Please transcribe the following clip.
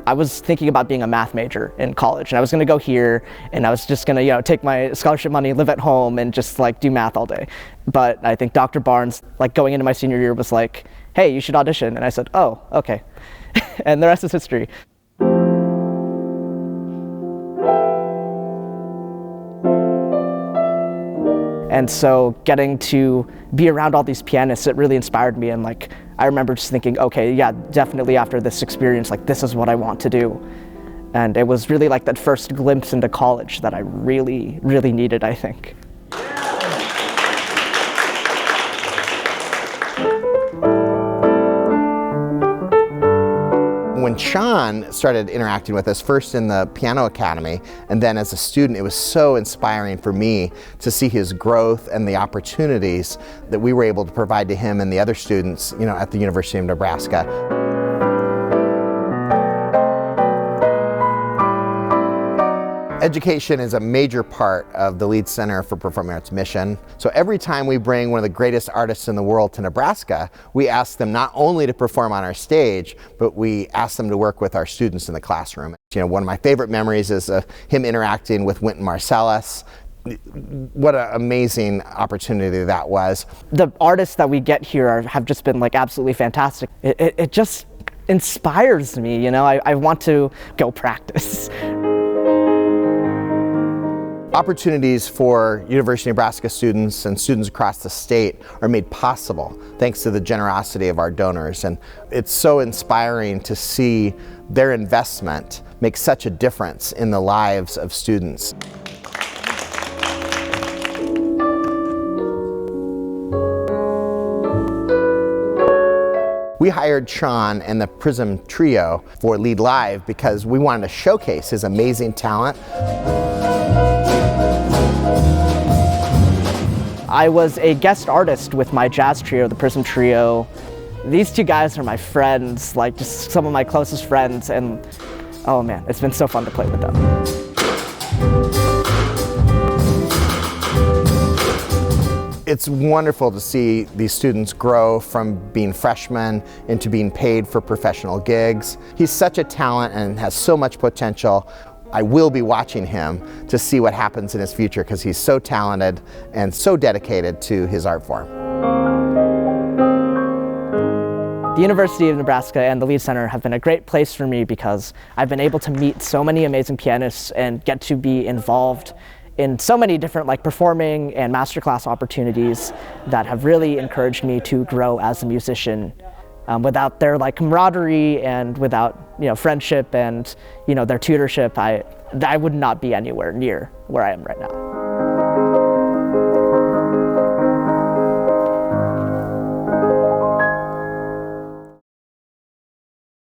I was thinking about being a math major in college, and I was going to go here, and I was just going to, take my scholarship money, live at home, and just like do math all day. But I think Dr. Barnes, like going into my senior year, was like, "Hey, you should audition," and I said, "Oh, okay," and the rest is history. And so getting to be around all these pianists, it really inspired me. And like, I remember just thinking, okay, yeah, definitely after this experience, like this is what I want to do. And it was really like that first glimpse into college that I really, really needed, I think. When Sean started interacting with us, first in the Piano Academy, and then as a student, it was so inspiring for me to see his growth and the opportunities that we were able to provide to him and the other students, at the University of Nebraska. Education is a major part of the Lead Center for Performing Arts mission. So every time we bring one of the greatest artists in the world to Nebraska, we ask them not only to perform on our stage, but we ask them to work with our students in the classroom. One of my favorite memories is him interacting with Wynton Marsalis. What an amazing opportunity that was. The artists that we get here have just been like absolutely fantastic. It just inspires me, I want to go practice. Opportunities for University of Nebraska students and students across the state are made possible thanks to the generosity of our donors, and it's so inspiring to see their investment make such a difference in the lives of students. We hired Sean and the Prism Trio for Lead Live because we wanted to showcase his amazing talent. I was a guest artist with my jazz trio, the Prism Trio. These two guys are my friends, like just some of my closest friends, and oh man, it's been so fun to play with them. It's wonderful to see these students grow from being freshmen into being paid for professional gigs. He's such a talent and has so much potential. I will be watching him to see what happens in his future because he's so talented and so dedicated to his art form. The University of Nebraska and the Lead Center have been a great place for me because I've been able to meet so many amazing pianists and get to be involved in so many different performing and masterclass opportunities that have really encouraged me to grow as a musician. Without their camaraderie and without friendship and their tutorship, I would not be anywhere near where I am right now.